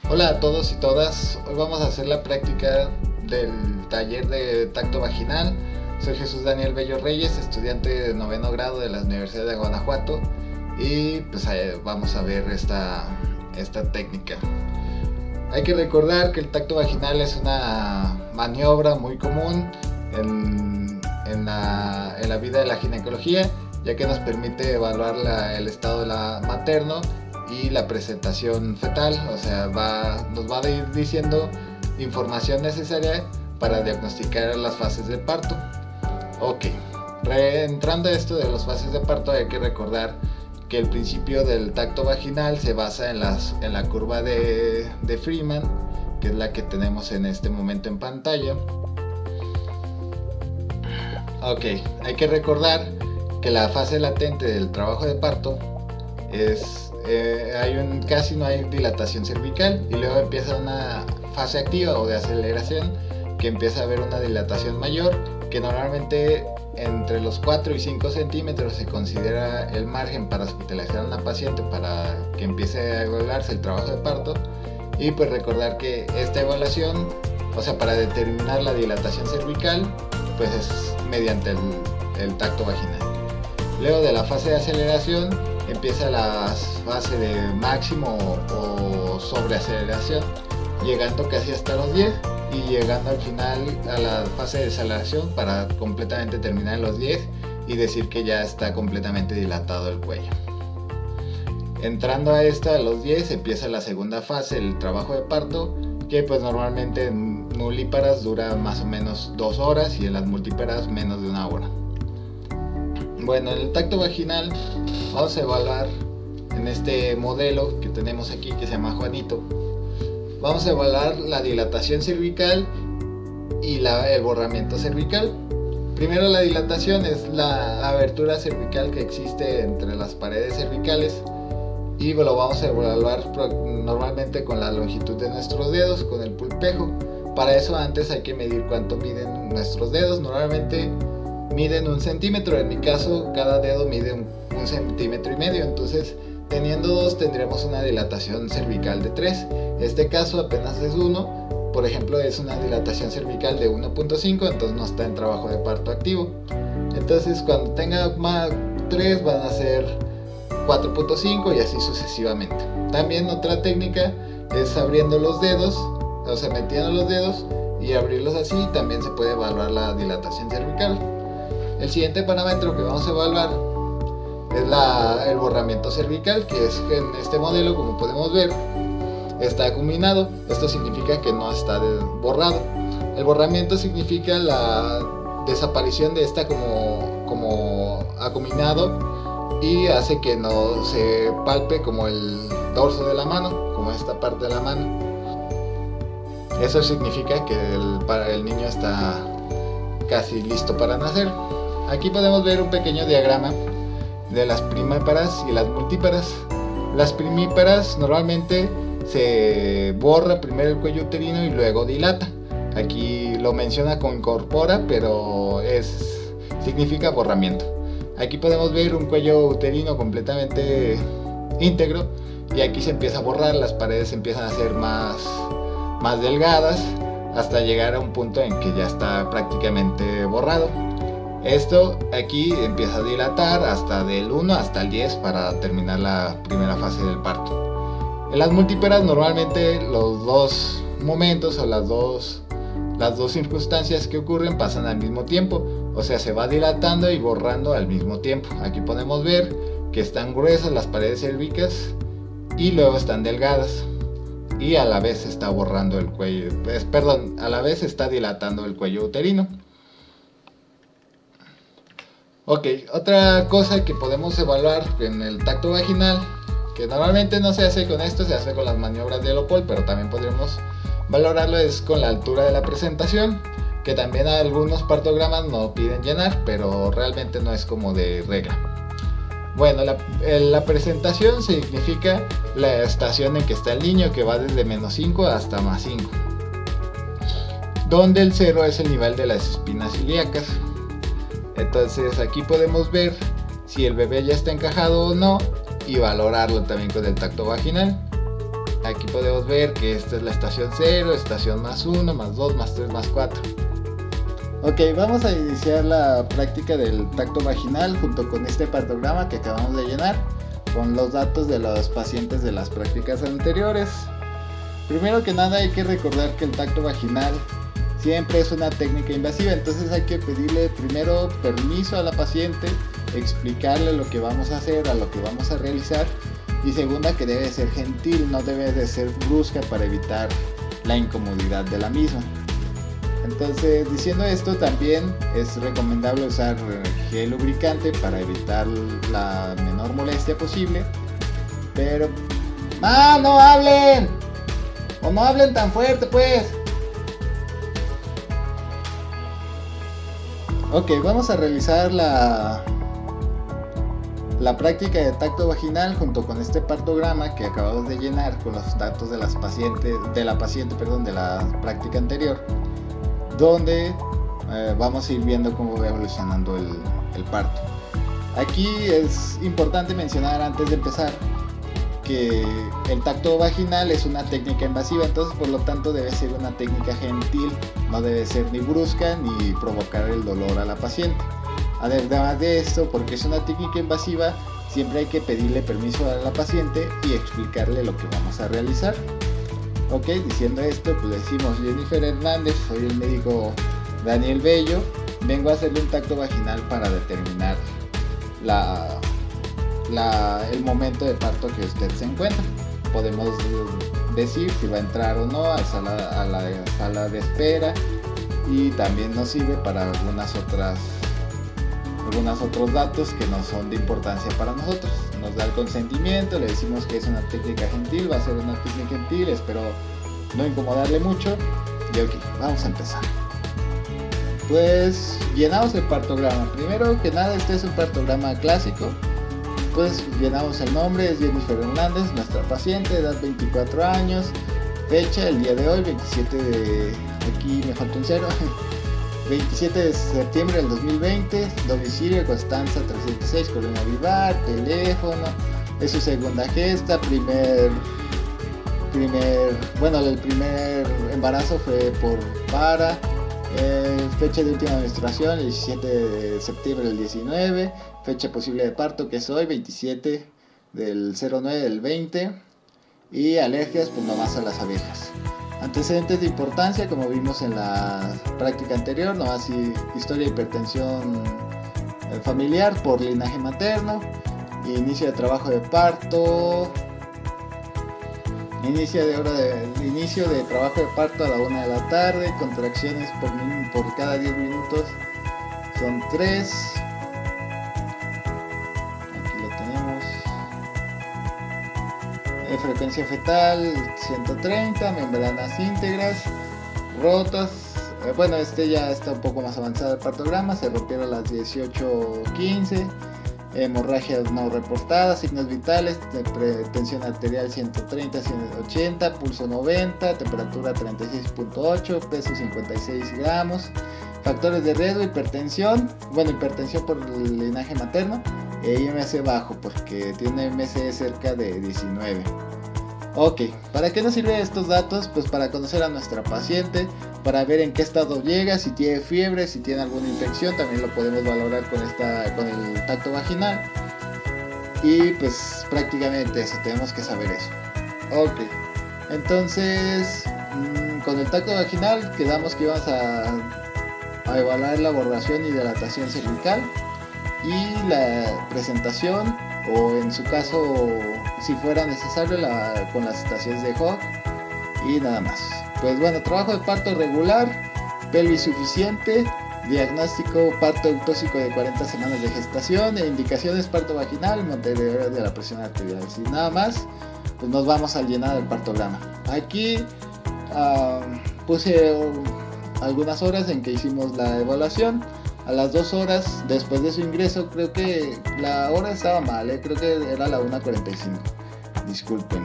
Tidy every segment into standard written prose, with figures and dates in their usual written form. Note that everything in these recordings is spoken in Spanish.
Hola a todos y todas, hoy vamos a hacer la práctica del taller de tacto vaginal. Soy Jesús Daniel Bello Reyes, estudiante de noveno grado de la Universidad de Guanajuato y pues vamos a ver esta técnica. Hay que recordar que el tacto vaginal es una maniobra muy común en la vida de la ginecología, ya que nos permite evaluar el estado materno y la presentación fetal, o sea, nos va a ir diciendo información necesaria para diagnosticar las fases de parto. Ok, entrando a esto de las fases de parto, hay que recordar que el principio del tacto vaginal se basa en la curva de Freeman, que es la que tenemos en este momento en pantalla. Ok, hay que recordar que la fase latente del trabajo de parto es casi no hay dilatación cervical, y luego empieza una fase activa o de aceleración, que empieza a haber una dilatación mayor, que normalmente entre los 4 y 5 centímetros se considera el margen para hospitalizar a una paciente para que empiece a evaluarse el trabajo de parto. Y pues recordar que esta evaluación, o sea, para determinar la dilatación cervical, pues es mediante el tacto vaginal. Luego de la fase de aceleración empieza la fase de máximo o sobreaceleración, llegando casi hasta los 10 y llegando al final a la fase de desaceleración para completamente terminar en los 10 y decir que ya está completamente dilatado el cuello. Entrando a los 10 empieza la segunda fase, el trabajo de parto, que pues normalmente en nulíparas dura más o menos 2 horas y en las multíparas menos de 1 hora. Bueno, en el tacto vaginal vamos a evaluar en este modelo que tenemos aquí, que se llama Juanito. Vamos a evaluar la dilatación cervical y el borramiento cervical. Primero, la dilatación es la abertura cervical que existe entre las paredes cervicales, y lo vamos a evaluar normalmente con la longitud de nuestros dedos, con el pulpejo. Para eso antes hay que medir cuánto miden nuestros dedos. Normalmente miden 1 centímetro, en mi caso cada dedo mide un centímetro y medio, entonces teniendo 2 tendremos una dilatación cervical de 3. Este caso apenas es 1, por ejemplo es una dilatación cervical de 1.5, entonces no está en trabajo de parto activo. Entonces cuando tenga más 3 van a ser 4.5 y así sucesivamente. También otra técnica es abriendo los dedos, o sea, metiendo los dedos y abrirlos así, también se puede evaluar la dilatación cervical. El siguiente parámetro que vamos a evaluar es el borramiento cervical, que es que en este modelo, como podemos ver, está acuminado. Esto significa que no está borrado. El borramiento significa la desaparición de esta como acuminado, y hace que no se palpe como el dorso de la mano, como esta parte de la mano. Eso significa que el niño está casi listo para nacer. Aquí podemos ver un pequeño diagrama de las primíparas y las multíparas. Las primíparas normalmente se borra primero el cuello uterino y luego dilata. Aquí lo menciona con incorpora, pero significa borramiento. Aquí podemos ver un cuello uterino completamente íntegro, y aquí se empieza a borrar, las paredes empiezan a ser más delgadas hasta llegar a un punto en que ya está prácticamente borrado. Esto aquí empieza a dilatar hasta del 1 hasta el 10 para terminar la primera fase del parto. En las multíparas normalmente los dos momentos o las dos circunstancias que ocurren pasan al mismo tiempo, o sea, se va dilatando y borrando al mismo tiempo. Aquí podemos ver que están gruesas las paredes cérvicas y luego están delgadas, y a la vez está borrando el cuello, a la vez está dilatando el cuello uterino. Ok, otra cosa que podemos evaluar en el tacto vaginal, que normalmente no se hace con esto, se hace con las maniobras de Lopol, pero también podríamos valorarlo, es con la altura de la presentación, que también algunos partogramas no piden llenar, pero realmente no es como de regla. Bueno, la presentación significa la estación en que está el niño, que va desde -5 hasta +5, donde el 0 es el nivel de las espinas ilíacas. Entonces aquí podemos ver si el bebé ya está encajado o no, y valorarlo también con el tacto vaginal. Aquí podemos ver que esta es la estación 0, estación +1, +2, +3, +4. Ok, vamos a iniciar la práctica del tacto vaginal junto con este partograma que acabamos de llenar con los datos de los pacientes de las prácticas anteriores. Primero que nada hay que recordar que el tacto vaginal siempre es una técnica invasiva, entonces hay que pedirle primero permiso a la paciente, explicarle lo que vamos a hacer, a lo que vamos a realizar, y segunda que debe ser gentil, no debe de ser brusca para evitar la incomodidad de la misma. Entonces, diciendo esto, también es recomendable usar gel lubricante para evitar la menor molestia posible. Pero... ¡ah, no hablen! ¡O no hablen tan fuerte, pues! Ok, vamos a realizar la práctica de tacto vaginal junto con este partograma que acabamos de llenar con los datos de la paciente de la práctica anterior, donde vamos a ir viendo cómo va evolucionando el parto. Aquí es importante mencionar antes de empezar que el tacto vaginal es una técnica invasiva, entonces por lo tanto debe ser una técnica gentil, no debe ser ni brusca ni provocar el dolor a la paciente. Además de esto, porque es una técnica invasiva, siempre hay que pedirle permiso a la paciente y explicarle lo que vamos a realizar. Ok, diciendo esto, pues decimos: Jennifer Hernández, soy el médico Daniel Bello, vengo a hacerle un tacto vaginal para determinar el momento de parto que usted se encuentra. Podemos decir si va a entrar o no a la sala de espera, y también nos sirve para algunos otros datos que no son de importancia para nosotros. Nos da el consentimiento, le decimos que es una técnica gentil, va a ser una técnica gentil, espero no incomodarle mucho. Y ok, vamos a empezar. Pues llenamos el partograma. Primero que nada, este es un partograma clásico. Pues llenamos el nombre, es Jennifer Hernández, nuestra paciente, edad 24 años, fecha el día de hoy, 27 de... aquí me falta un 0. 27 de septiembre del 2020, domicilio Constanza 306, Colonia Vivar, teléfono, es su segunda gesta, el primer embarazo fue por para, fecha de última menstruación el 17 de septiembre del 19, fecha posible de parto que es hoy, 27 del 09 del 20, y alergias pues nomás a las abejas. Antecedentes de importancia, como vimos en la práctica anterior, no así historia de hipertensión familiar por linaje materno, inicio de trabajo de parto, inicio de trabajo de parto a la 1 de la tarde, contracciones por cada 10 minutos son 3. Frecuencia fetal 130, membranas íntegras, rotas. Bueno, este ya está un poco más avanzado el partograma, se rompieron a las 18:15, hemorragias no reportadas, signos vitales, tensión arterial 130, 180, pulso 90, temperatura 36.8, peso 56 gramos, factores de riesgo, hipertensión por el linaje materno, IMC bajo porque tiene MC cerca de 19. Ok, ¿para qué nos sirven estos datos? Pues para conocer a nuestra paciente, para ver en qué estado llega, si tiene fiebre, si tiene alguna infección, también lo podemos valorar con el tacto vaginal. Y pues prácticamente eso, tenemos que saber eso. Ok, entonces con el tacto vaginal quedamos que íbamos a evaluar la borración y dilatación cervical y la presentación, o en su caso si fuera necesario con las estaciones de Hoag, y nada más. Pues bueno, trabajo de parto regular, pelvis suficiente, diagnóstico parto eutóxico de 40 semanas de gestación, e indicaciones parto vaginal, monitoreo de la presión arterial. Sin nada más, pues nos vamos a llenar el partograma. Aquí puse algunas horas en que hicimos la evaluación. A las 2 horas después de su ingreso, creo que la hora estaba mal, creo que era la 1:45, disculpen.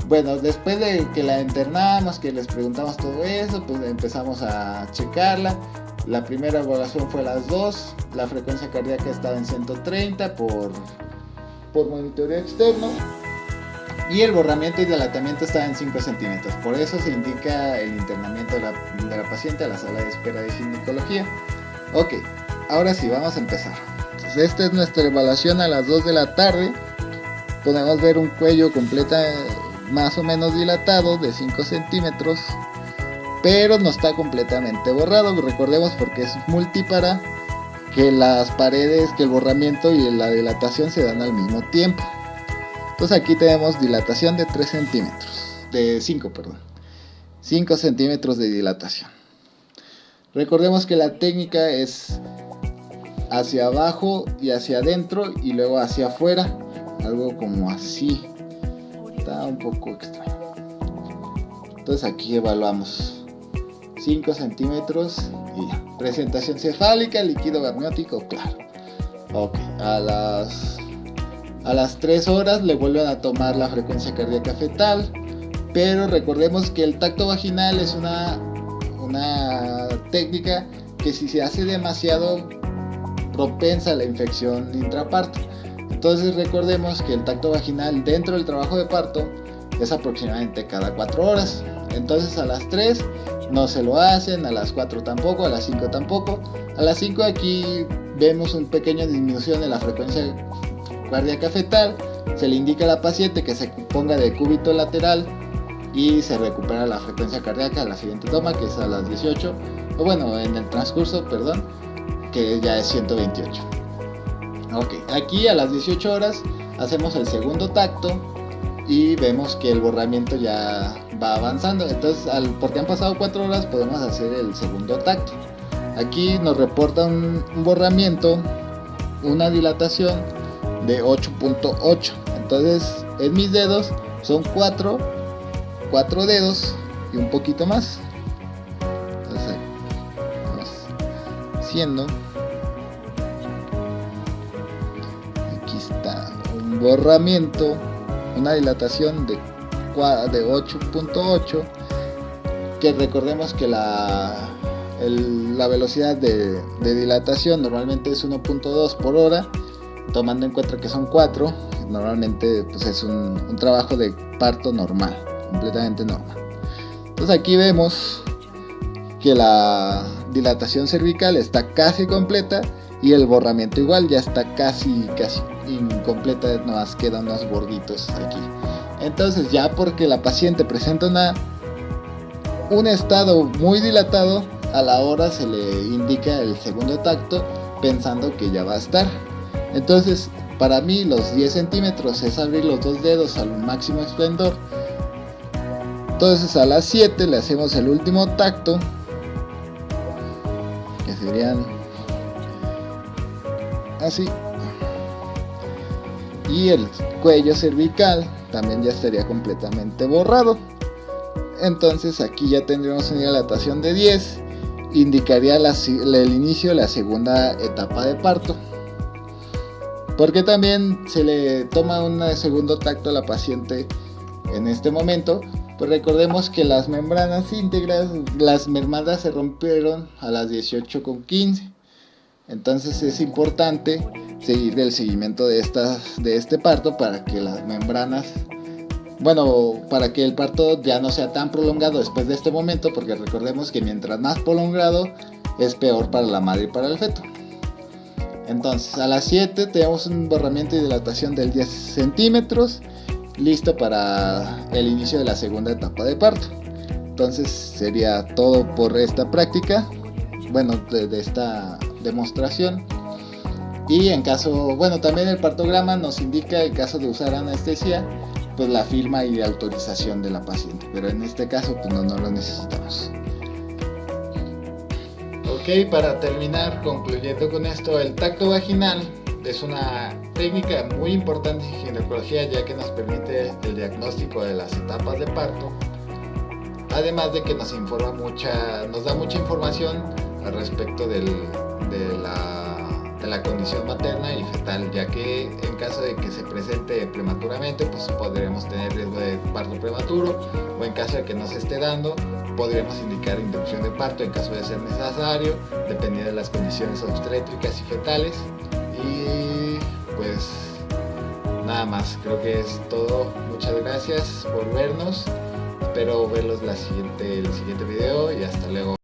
Bueno, después de que la internamos, que les preguntamos todo eso, pues empezamos a checarla. La primera evaluación fue a las 2, la frecuencia cardíaca estaba en 130 por monitoreo externo, y el borramiento y dilatamiento está en 5 centímetros. Por eso se indica el internamiento de la paciente a la sala de espera de ginecología. Ok, ahora sí, vamos a empezar. Entonces, esta es nuestra evaluación a las 2 de la tarde. Podemos ver un cuello más o menos dilatado de 5 centímetros, pero no está completamente borrado. Recordemos, porque es multípara, que las paredes, que el borramiento y la dilatación se dan al mismo tiempo. Entonces aquí tenemos dilatación de 3 centímetros, de 5 centímetros de dilatación. Recordemos que la técnica es hacia abajo y hacia adentro y luego hacia afuera, algo como así. Está un poco extraño. Entonces aquí evaluamos 5 centímetros y ya. Presentación cefálica, líquido amniótico, claro. Ok, a las 3 horas le vuelven a tomar la frecuencia cardíaca fetal, pero recordemos que el tacto vaginal es una técnica que si se hace demasiado propensa a la infección intraparto. Entonces recordemos que el tacto vaginal dentro del trabajo de parto es aproximadamente cada 4 horas. Entonces a las 3 no se lo hacen, a las 4 tampoco, a las 5 tampoco. A las 5 aquí vemos una pequeña disminución de la frecuencia cardíaca fetal. Se le indica a la paciente que se ponga de cúbito lateral y se recupera la frecuencia cardíaca a la siguiente toma, que es a las 18, o bueno, en el transcurso, perdón, que ya es 128. Ok, aquí a las 18 horas hacemos el segundo tacto y vemos que el borramiento ya va avanzando. Entonces, porque han pasado 4 horas, podemos hacer el segundo tacto. Aquí nos reporta un borramiento, una dilatación de 8.8. Entonces, en mis dedos son 4 dedos y un poquito más. Entonces, vamos haciendo. Aquí está un borramiento, una dilatación de 8.8, que recordemos que la velocidad de dilatación normalmente es 1.2 por hora, tomando en cuenta que son 4, normalmente pues es un trabajo de parto normal, completamente normal. Entonces aquí vemos que la dilatación cervical está casi completa y el borramiento igual ya está casi incompleta, nos quedan unos borditos aquí. Entonces, ya porque la paciente presenta un estado muy dilatado, a la hora se le indica el segundo tacto pensando que ya va a estar. Entonces, para mí los 10 centímetros es abrir los 2 dedos al máximo esplendor. Entonces a las 7 le hacemos el último tacto, que serían así, y el cuello cervical también ya estaría completamente borrado. Entonces aquí ya tendríamos una dilatación de 10, indicaría el inicio de la segunda etapa de parto, porque también se le toma un segundo tacto a la paciente en este momento. Pues recordemos que las membranas íntegras, las mermadas se rompieron a las 18:15. Entonces es importante seguir el seguimiento de este parto para que las membranas, para que el parto ya no sea tan prolongado después de este momento, porque recordemos que mientras más prolongado es peor para la madre y para el feto. Entonces a las 7 tenemos un borramiento y dilatación del 10 centímetros, listo para el inicio de la segunda etapa de parto. Entonces sería todo por esta práctica, de esta demostración. Y en caso, también el partograma nos indica, en caso de usar anestesia, pues la firma y autorización de la paciente, pero en este caso pues no lo necesitamos. Ok, para terminar, concluyendo con esto, el tacto vaginal es una técnica muy importante en ginecología, ya que nos permite el diagnóstico de las etapas de parto, además de que nos da mucha información al respecto de la condición materna y fetal, ya que en caso de que se presente prematuramente, pues podremos tener riesgo de parto prematuro, o en caso de que no se esté dando, podremos indicar inducción de parto en caso de ser necesario, dependiendo de las condiciones obstétricas y fetales. Y pues nada más, creo que es todo. Muchas gracias por vernos. Espero verlos el siguiente video y hasta luego.